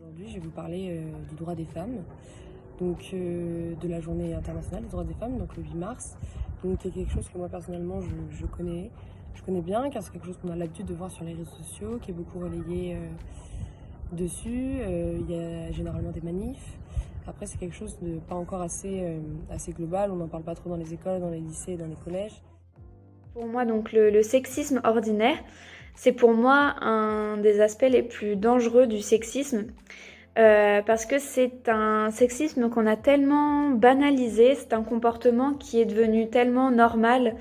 Aujourd'hui, je vais vous parler du droit des femmes, donc de la journée internationale des droits des femmes, donc le 8 mars. Donc c'est quelque chose que moi personnellement je connais bien car c'est quelque chose qu'on a l'habitude de voir sur les réseaux sociaux, qui est beaucoup relayé dessus. Il y a généralement des manifs. Après c'est quelque chose de pas encore assez global, on n'en parle pas trop dans les écoles, dans les lycées, dans les collèges. Pour moi, donc le sexisme ordinaire, c'est pour moi un des aspects les plus dangereux du sexisme, parce que c'est un sexisme qu'on a tellement banalisé, c'est un comportement qui est devenu tellement normal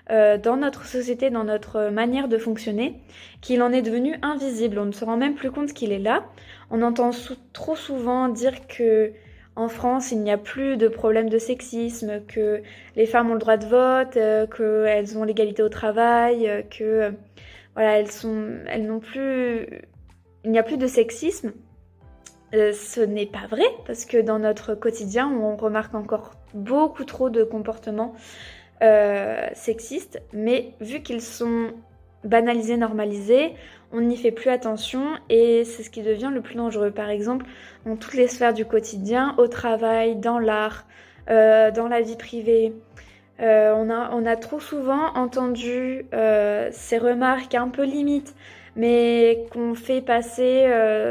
dans notre société, dans notre manière de fonctionner, qu'il en est devenu invisible. On ne se rend même plus compte qu'il est là. On entend trop souvent dire que en France, il n'y a plus de problème de sexisme, que les femmes ont le droit de vote, qu'elles ont l'égalité au travail, que voilà, elles n'ont plus, il n'y a plus de sexisme. Ce n'est pas vrai parce que dans notre quotidien, on remarque encore beaucoup trop de comportements sexistes, mais vu qu'ils sont banalisés, normalisés, on n'y fait plus attention et c'est ce qui devient le plus dangereux. Par exemple, dans toutes les sphères du quotidien, au travail, dans l'art, dans la vie privée. On a trop souvent entendu ces remarques un peu limites, mais qu'on fait passer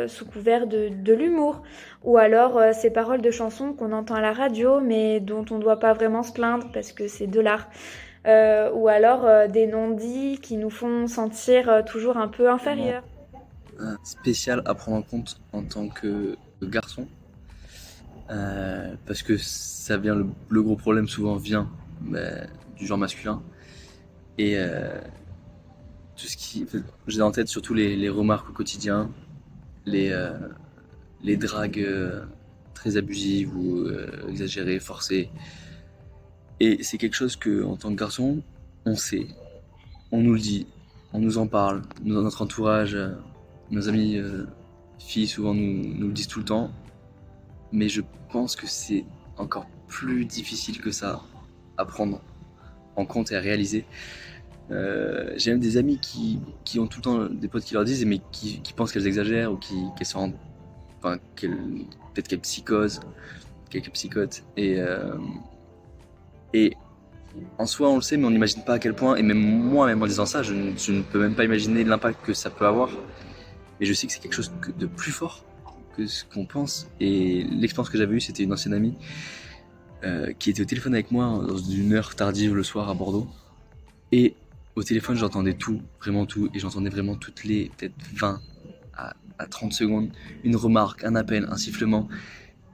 sous couvert de l'humour, ou alors ces paroles de chansons qu'on entend à la radio, mais dont on ne doit pas vraiment se plaindre parce que c'est de l'art. Ou alors des non-dits qui nous font sentir toujours un peu inférieurs. Spécial à prendre en compte en tant que garçon, parce que ça vient, le gros problème souvent vient du genre masculin et tout ce qui, j'ai en tête surtout les remarques au quotidien, les, euh, les dragues très abusives ou exagérées, forcées, et c'est quelque chose que en tant que garçon on sait, on nous le dit, on nous en parle, notre entourage, nos amis filles souvent nous le disent tout le temps, mais je pense que c'est encore plus difficile que ça à prendre en compte et à réaliser. J'ai même des amis qui ont tout le temps des potes qui leur disent, mais qui pensent qu'elles exagèrent ou qu'elles se rendent, enfin, peut-être qu'elles psychosent, quelques psychotes. Et en soi, on le sait, mais on n'imagine pas à quel point. Et même moi, même en disant ça, je ne peux même pas imaginer l'impact que ça peut avoir. Et je sais que c'est quelque chose de plus fort que ce qu'on pense. Et l'expérience que j'avais eue, c'était une ancienne amie qui était au téléphone avec moi dans une heure tardive le soir à Bordeaux. Et au téléphone, j'entendais tout, vraiment tout. Et j'entendais vraiment toutes les peut-être 20 à 30 secondes, une remarque, un appel, un sifflement.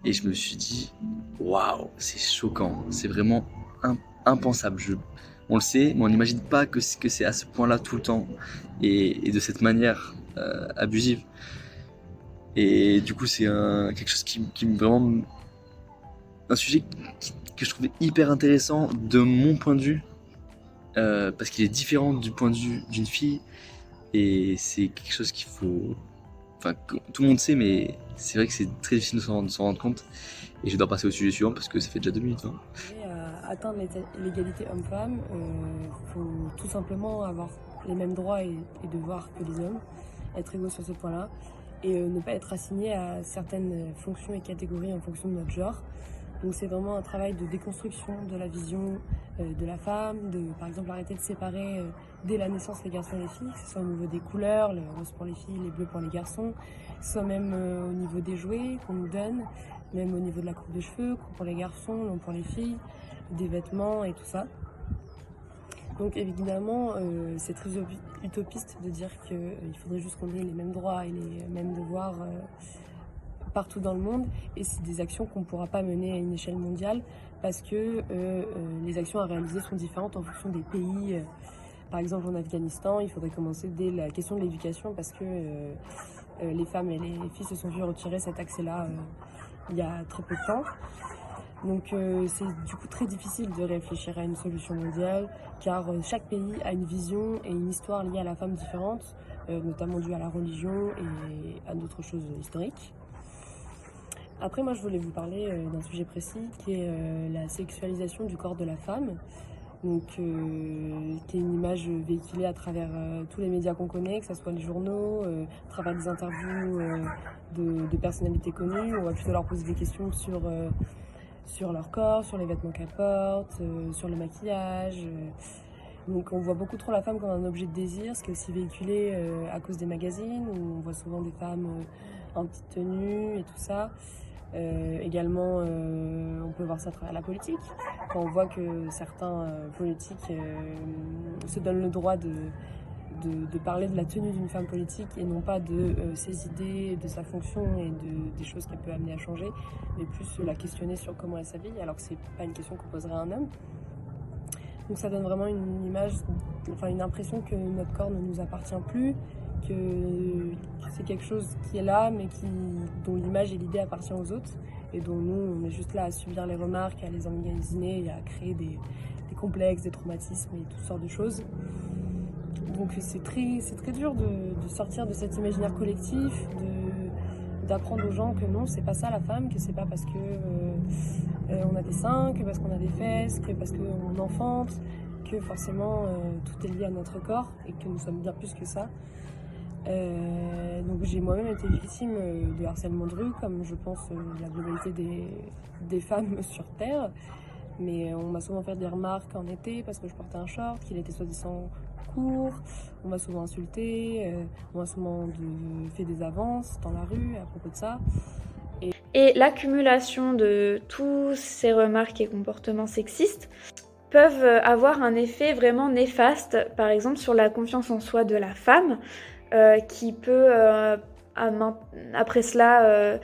Et je me suis dit, waouh, c'est choquant. C'est vraiment impensable. On le sait, mais on n'imagine pas que c'est à ce point-là tout le temps. Et de cette manière abusive. Et du coup, c'est quelque chose qui me vraiment. Un sujet que je trouvais hyper intéressant de mon point de vue, parce qu'il est différent du point de vue d'une fille, et c'est quelque chose qu'il faut. Enfin, tout le monde sait, mais c'est vrai que c'est très difficile de s'en rendre compte. Et je dois passer au sujet suivant parce que ça fait déjà 2 minutes. Hein. Et à atteindre l'égalité homme-femme, il faut tout simplement avoir les mêmes droits et devoirs que les hommes, être égaux sur ce point-là, et ne pas être assigné à certaines fonctions et catégories en fonction de notre genre. Donc c'est vraiment un travail de déconstruction de la vision de la femme, par exemple arrêter de séparer dès la naissance les garçons et les filles, que ce soit au niveau des couleurs, le rose pour les filles, les bleus pour les garçons, que ce soit même au niveau des jouets qu'on nous donne, même au niveau de la coupe de cheveux, court pour les garçons, long pour les filles, des vêtements et tout ça. Donc évidemment, c'est très utopiste de dire qu'il faudrait juste qu'on ait les mêmes droits et les mêmes devoirs partout dans le monde, et c'est des actions qu'on ne pourra pas mener à une échelle mondiale parce que les actions à réaliser sont différentes en fonction des pays. Par exemple en Afghanistan, il faudrait commencer dès la question de l'éducation parce que les femmes et les filles se sont vues retirer cet accès-là il y a très peu de temps. Donc c'est du coup très difficile de réfléchir à une solution mondiale car chaque pays a une vision et une histoire liée à la femme différente, notamment due à la religion et à d'autres choses historiques. Après, moi, je voulais vous parler d'un sujet précis qui est la sexualisation du corps de la femme. donc qui est une image véhiculée à travers tous les médias qu'on connaît, que ce soit les journaux, à travers des interviews de personnalités connues. On va plutôt leur poser des questions sur leur corps, sur les vêtements qu'elles portent, sur le maquillage. Donc on voit beaucoup trop la femme comme un objet de désir, ce qui est aussi véhiculé à cause des magazines, où on voit souvent des femmes en petite tenue et tout ça. Également, on peut voir ça à travers la politique, quand on voit que certains politiques se donnent le droit de parler de la tenue d'une femme politique et non pas de ses idées, de sa fonction et des choses qu'elle peut amener à changer, mais plus la questionner sur comment elle s'habille, alors que c'est pas une question qu'on poserait à un homme. Donc ça donne vraiment une image, enfin une impression que notre corps ne nous appartient plus, que c'est quelque chose qui est là, mais dont l'image et l'idée appartient aux autres, et dont nous, on est juste là à subir les remarques, à les emmagasiner et à créer des complexes, des traumatismes et toutes sortes de choses. Donc c'est très dur de sortir de cet imaginaire collectif, d'apprendre aux gens que non, c'est pas ça la femme, que c'est pas parce que on a des seins, que parce qu'on a des fesses, que parce qu'on enfante, que forcément tout est lié à notre corps et que nous sommes bien plus que ça. Donc j'ai moi-même été victime de harcèlement de rue, comme je pense la globalité des femmes sur Terre. Mais on m'a souvent fait des remarques en été parce que je portais un short, qu'il était soi-disant court. On m'a souvent insulté, on m'a souvent fait des avances dans la rue à propos de ça. Et l'accumulation de tous ces remarques et comportements sexistes peuvent avoir un effet vraiment néfaste, par exemple sur la confiance en soi de la femme, qui peut après cela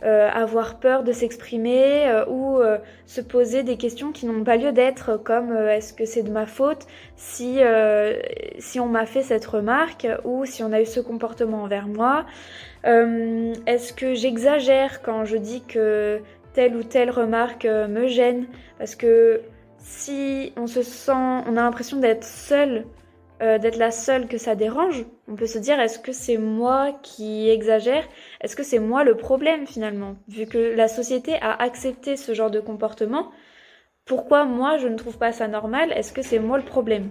avoir peur de s'exprimer ou se poser des questions qui n'ont pas lieu d'être, comme est-ce que c'est de ma faute si on m'a fait cette remarque ou si on a eu ce comportement envers moi, est-ce que j'exagère quand je dis que telle ou telle remarque me gêne, parce que si on a l'impression d'être seul, d'être la seule que ça dérange, on peut se dire est-ce que c'est moi qui exagère? Est-ce que c'est moi le problème finalement? Vu que la société a accepté ce genre de comportement, pourquoi moi je ne trouve pas ça normal? Est-ce que c'est moi le problème?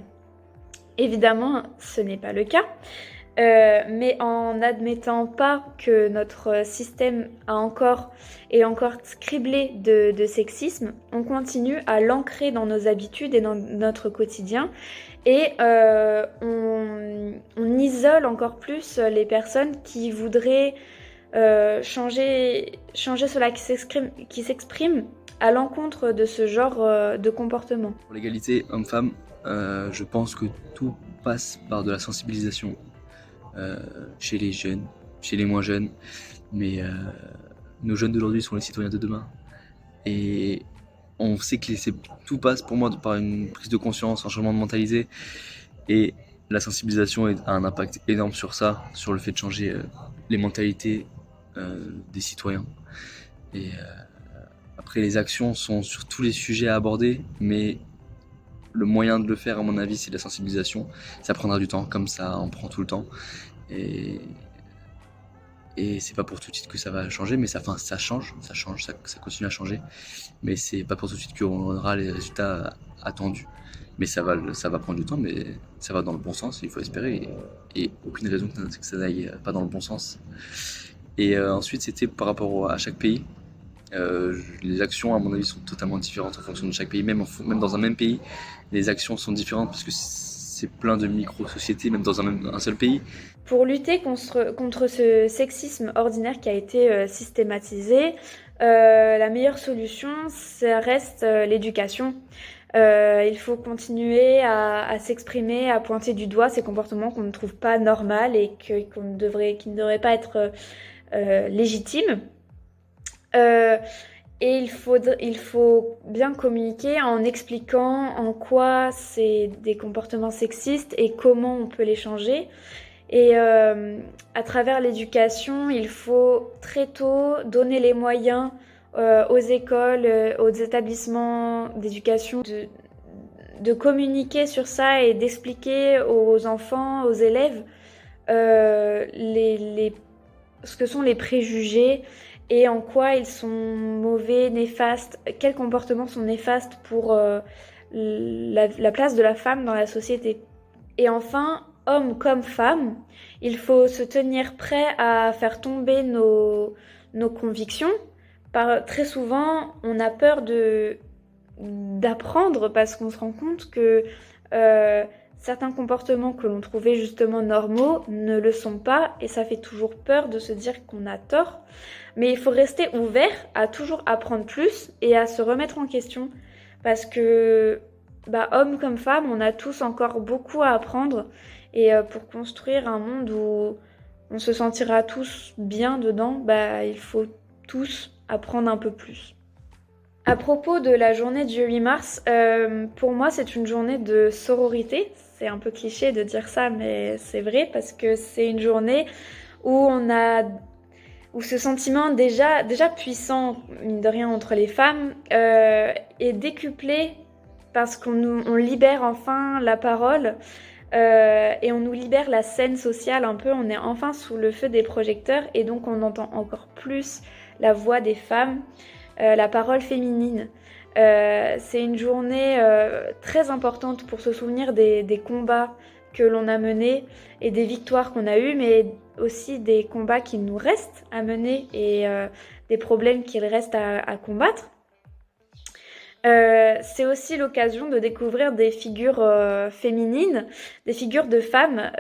Évidemment, ce n'est pas le cas. Mais en n'admettant pas que notre système est encore criblé de sexisme, on continue à l'ancrer dans nos habitudes et dans notre quotidien, et on isole encore plus les personnes qui voudraient changer cela, qui s'expriment à l'encontre de ce genre de comportement. Pour l'égalité homme-femme, je pense que tout passe par de la sensibilisation. Chez les jeunes, chez les moins jeunes, mais nos jeunes d'aujourd'hui sont les citoyens de demain. Et on sait que tout passe pour moi par une prise de conscience, un changement de mentalité. Et la sensibilisation a un impact énorme sur ça, sur le fait de changer les mentalités des citoyens. Et après, les actions sont sur tous les sujets à aborder, mais le moyen de le faire, à mon avis, c'est la sensibilisation. Ça prendra du temps, comme ça en prend tout le temps. Et c'est pas pour tout de suite que ça va changer, mais ça change, ça continue à changer. Mais c'est pas pour tout de suite qu'on aura les résultats attendus. Mais ça va prendre du temps, mais ça va dans le bon sens, il faut espérer. Et aucune raison que ça n'aille pas dans le bon sens. Et ensuite, c'était par rapport à chaque pays. Les actions, à mon avis, sont totalement différentes en fonction de chaque pays. Même dans un même pays, les actions sont différentes parce que c'est plein de micro-sociétés, même dans un seul pays. Pour lutter contre ce sexisme ordinaire qui a été systématisé, la meilleure solution, ça reste l'éducation. Il faut continuer à s'exprimer, à pointer du doigt ces comportements qu'on ne trouve pas normaux et qui ne devraient pas être légitimes. Et il faut bien communiquer en expliquant en quoi c'est des comportements sexistes et comment on peut les changer. Et à travers l'éducation, il faut très tôt donner les moyens aux écoles, aux établissements d'éducation de communiquer sur ça et d'expliquer aux enfants, aux élèves ce que sont les préjugés et en quoi ils sont mauvais, néfastes, quels comportements sont néfastes pour la place de la femme dans la société. Et enfin, homme comme femme, il faut se tenir prêt à faire tomber nos convictions. Très souvent, on a peur d'apprendre parce qu'on se rend compte que certains comportements que l'on trouvait justement normaux ne le sont pas, et ça fait toujours peur de se dire qu'on a tort. Mais il faut rester ouvert à toujours apprendre plus et à se remettre en question, parce que hommes comme femmes, on a tous encore beaucoup à apprendre, et pour construire un monde où on se sentira tous bien dedans, il faut tous apprendre un peu plus. À propos de la journée du 8 mars, pour moi c'est une journée de sororité. C'est un peu cliché de dire ça, mais c'est vrai, parce que c'est une journée où où ce sentiment déjà puissant, mine de rien, entre les femmes, est décuplé parce on libère enfin la parole, et on nous libère la scène sociale un peu. On est enfin sous le feu des projecteurs, et donc on entend encore plus la voix des femmes, la parole féminine. C'est une journée très importante pour se souvenir des combats que l'on a menés et des victoires qu'on a eues, mais aussi des combats qu'il nous reste à mener, et des problèmes qu'il reste à combattre. C'est aussi l'occasion de découvrir des figures féminines, des figures de femmes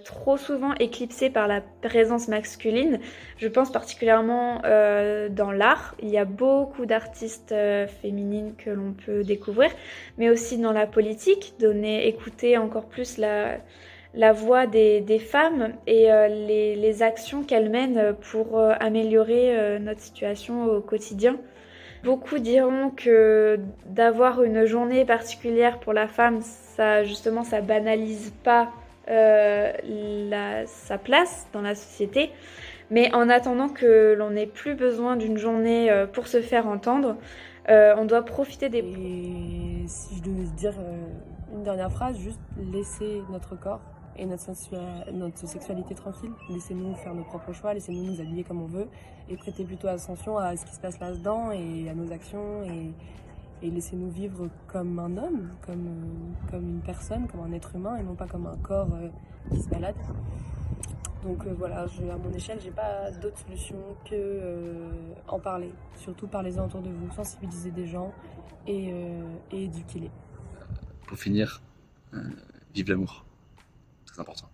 trop souvent éclipsées par la présence masculine. Je pense particulièrement dans l'art. Il y a beaucoup d'artistes féminines que l'on peut découvrir, mais aussi dans la politique, écouter encore plus la voix des femmes et les actions qu'elles mènent pour améliorer notre situation au quotidien. Beaucoup diront que d'avoir une journée particulière pour la femme, ça banalise pas sa place dans la société. Mais en attendant que l'on n'ait plus besoin d'une journée pour se faire entendre, on doit profiter des... Et si je devais dire une dernière phrase, juste laisser notre corps et notre sexualité tranquille. Laissez-nous faire nos propres choix, laissez-nous nous habiller comme on veut, et prêtez plutôt attention à ce qui se passe là-dedans et à nos actions, et laissez-nous vivre comme un homme, comme une personne, comme un être humain, et non pas comme un corps qui se balade. Donc voilà, à mon échelle, j'ai pas d'autre solution que en parler. Surtout parlez-en autour de vous, sensibiliser des gens et éduquer-les. Pour finir, vive l'amour. Très important.